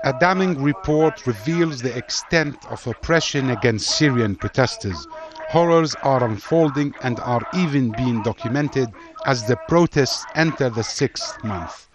A damning report reveals the extent of oppression against Syrian protesters. Horrors are unfolding and are even being documented as the protests enter the 6th month.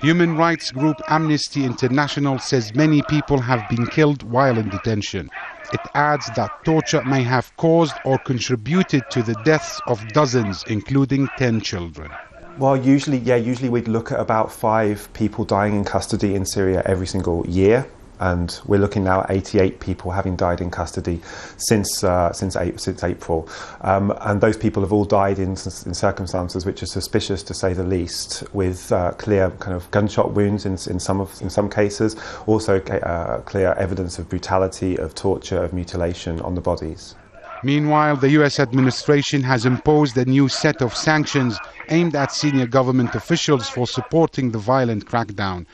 Human rights group Amnesty International says many people have been killed while in detention. It adds that torture may have caused or contributed to the deaths of dozens, including 10 children. Well, usually we'd look at about 5 people dying in custody in Syria every single year, and we're looking now at 88 people having died in custody since April. And those people have all died in circumstances which are suspicious, to say the least, with clear kind of gunshot wounds in some cases, also clear evidence of brutality, of torture, of mutilation on the bodies. Meanwhile, the US administration has imposed a new set of sanctions aimed at senior government officials for supporting the violent crackdown.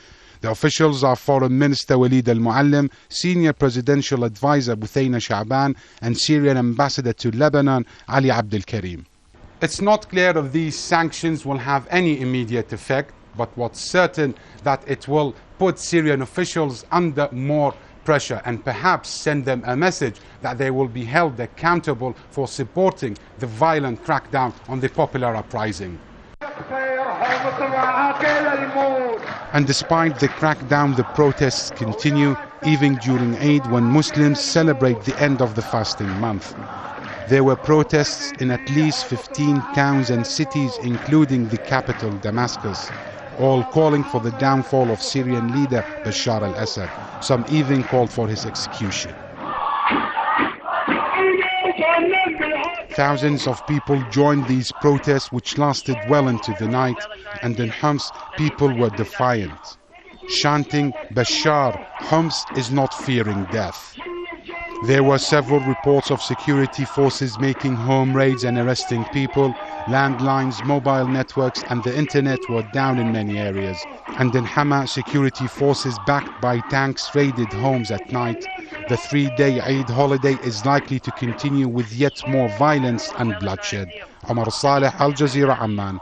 The officials are Foreign Minister Walid al-Muallim, Senior Presidential Advisor Buthayna Sha'ban, and Syrian Ambassador to Lebanon, Ali Abdel Karim. It's not clear if these sanctions will have any immediate effect, but what's certain that it will put Syrian officials under more pressure and perhaps send them a message that they will be held accountable for supporting the violent crackdown on the popular uprising. And despite the crackdown, the protests continue even during Eid, when Muslims celebrate the end of the fasting month. There were protests in at least 15 towns and cities, including the capital Damascus, all calling for the downfall of Syrian leader Bashar al-Assad. Some even called for his execution. Thousands of people joined these protests, which lasted well into the night, and in Homs people were defiant, chanting, "Bashar, Homs is not fearing death." There were several reports of security forces making home raids and arresting people. Landlines, mobile networks and the internet were down in many areas. And in Hama, security forces backed by tanks raided homes at night. The 3-day Eid holiday is likely to continue with yet more violence and bloodshed. Omar Al-Saleh, Al Jazeera, Amman.